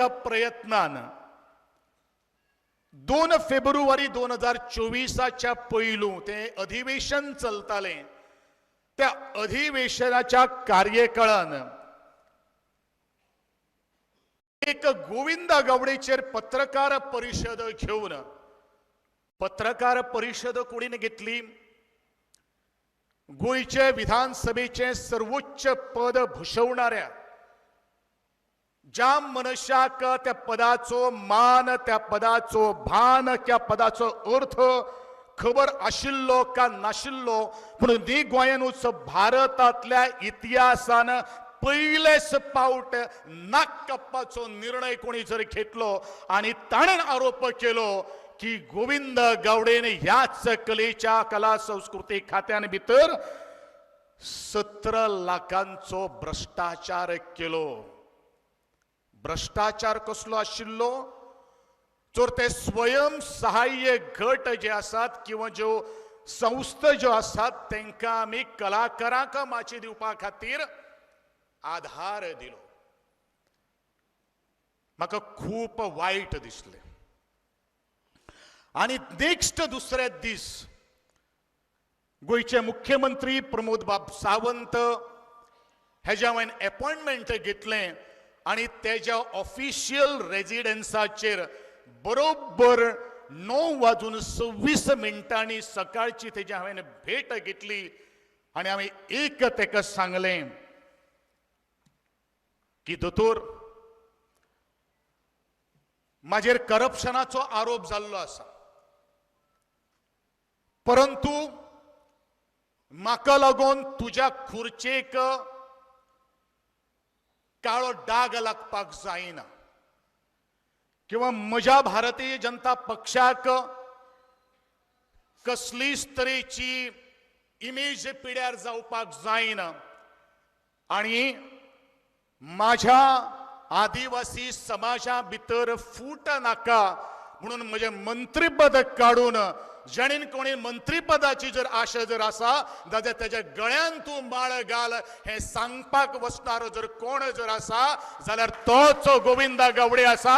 एका प्रयत्नान 2 फेब्रुवारी 2024च्या पैलू ते अधिवेशन चलताले त्या अधिवेशनाच्या कार्यकाळान एक गोविंदा गावडेचेर पत्रकार परिषद घेऊन पत्रकार परिषद कोणीने घेतली गोयचे विधानसभेचे सर्वोच्च पद भूषवणाऱ्या ज्या मनशाक त्या पदाचो मान त्या पदाचो भान त्या पदाचो अर्थ खबर आशिल्लो का नाशिल्लो म्हणून नी गोंयानूच भारतातल्या इतिहासान पहिलेच पावट नाक कापपाचो निर्णय कोणी जर घेतलो आणि ताणेन आरोप केलो की गोविंद गावडेन ह्याच कलेच्या कला संस्कृती खात्यान भितर 17 लाखांचो भ्रष्टाचार केलो। भ्रष्टाचार कसलो आशिल्लो जर ते स्वयंसहाय्य गट जे आसात किंवा ज्यो संस्था ज्यो आसात तांकां आमी कलाकारांक माची दिवपा खातीर आधार दिलो। म्हाका खूप वायट दिसले आणि नेक्स्ट दुसरे दीस गोयचे मुख्यमंत्री प्रमोद बाब सावंत हेज्या हांवें अपॉइंटमेंट घेतलें आणि त्याच्या ऑफिशियल रेजिडेन्साचेर बरोबर 9:26 सकाळची तेजी हांवें भेट घेतली आणि हांवें एक तेका सांगलें की दोतोर म्हाजेर करप्शनाचो आरोप जाल्लो आसा परंतु म्हाका लागून तुज्या खुर्चेक काळो डाग लागपाक जायना किंवा म्हज्या भारतीय जनता पक्षाक कसलीच तरेची इमेज पिड्यार जावपाक जायना आणि माझ्या आदिवासी समाजा भितर फूट नाका म्हणून म्हजें मंत्रीपद काडून जाणीन कोणी मंत्रीपदाची जर आशा जर आसा जाल्यार त्याच्या गळ्यान तूं माळ घाल हे सांगपाक वचणारो जर कोण जर आसा जाल्यार तोच गोविंदा गावडे आसा।